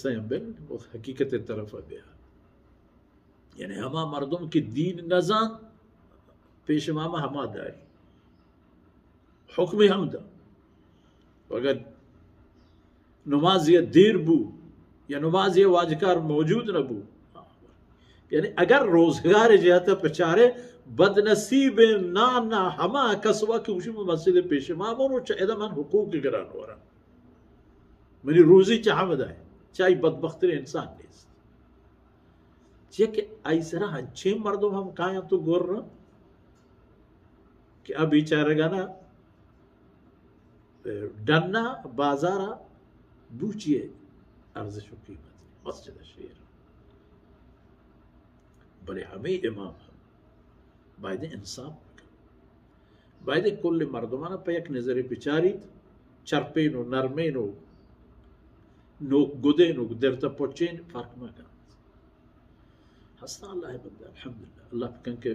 bill वो हकीकत तरफ गया, यानी हमा मर्दम की दीन नजान पेश मामा हमा दारी हुक्म हमदा, अगर नमाज ये देर बू या नमाज ये वाजकार मौजूद न बू, यानी अगर रोजगार जाता बेचारे बदनसीब ना ना हमा कसवा के उसी मस्जिद पेश मामो चाहे मन हुकूक करान हो रहा मेरी रोजी चाह है चाहे बदबख्तर इंसान नहीं कि ऐसा अच्छे मर्दों हम कहा तो गोर रहा कि अब बेचारेगा ना डन्ना बाजारा बूचिए अर्जिश कीमत मस्जिद शेर बड़े हमें इमाम बायद इंसाफ बायद कुल मर्दमाना पे एक नजर पिचारी चरपे नो नरमे नो नोक गुदे नो देरता पोचेन फर्क में कर हंसना अल्लाह है बंदा अल्हम्दुलिल्लाह अल्लाह कन के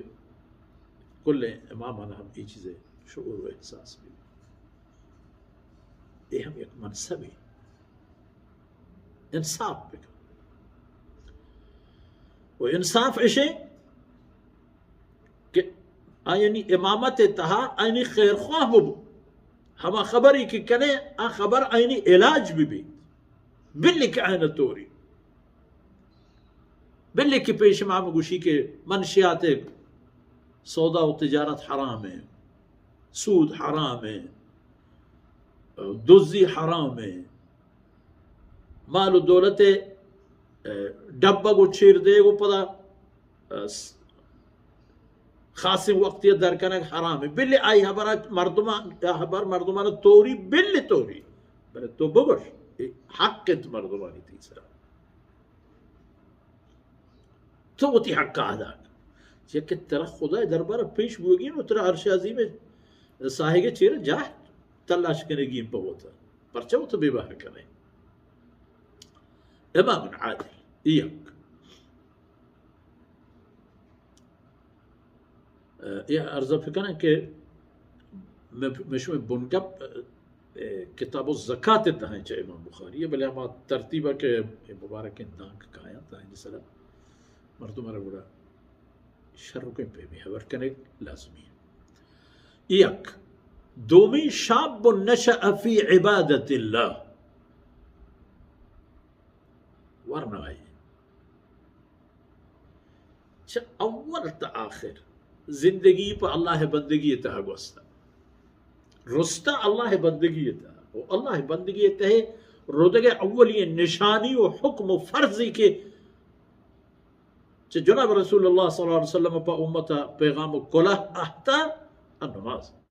कुल इमामाना हम ये चीज़ें शऊर व एहसास भी ये हम एक मनसब है इंसाफ पे वो इंसाफ ऐसे कि आयनी इमामत तहा आयनी खैर ख्वाह बबू हम खबर ही कि कने आ खबर आयनी इलाज भी बिल्ली के आयन तोरी बिल्ली की पेश माम गुशी के मनशियात सौदा व तिजारत हराम है, सूद हराम है, दुज़ी हराम है, माल दौलत डब्बा को छीर दे वो पता खासी वक्त ये दरकन हराम है बिल्ली आई हमारा मर्दमान तोरी बिल्ली तोरी बरे तो बगश हक मर्दमानी तीसरा तो वो ती हक अदा ये कि तेरा खुदा दरबार पेश होगी ना तेरा अरशाजी में साहिगे चेहरे जा तलाश करेगी इन पर होता परचा वो तो विवाह करें इमाम आदिल यक ये अर्ज़ फिक्र है कि मशहूर बुनकब किताब ज़कात तहाँ चा इमाम बुखारी ये भले हम तरतीबा के मुबारक इंतान का काया तहाँ जिसला मर्दों मरा बुरा शर्रुकें पे भी हवर करने लाज़मी है यक दोमी शाब नशअ फी इबादतिल्लाह वरना है अव्वल ता आखिर जिंदगी पर अल्लाह बंदगी तह गोस्ता रुस्ता अल्लाह बंदगी तह वो अल्लाह बंदगी तह रोदगे अव्वली निशानी और हुक्म फर्जी के जनाब रसूलुल्लाह सल्लल्लाहु अलैहि वसल्लम पर उम्मत पैगाम कुलह अहता नमाज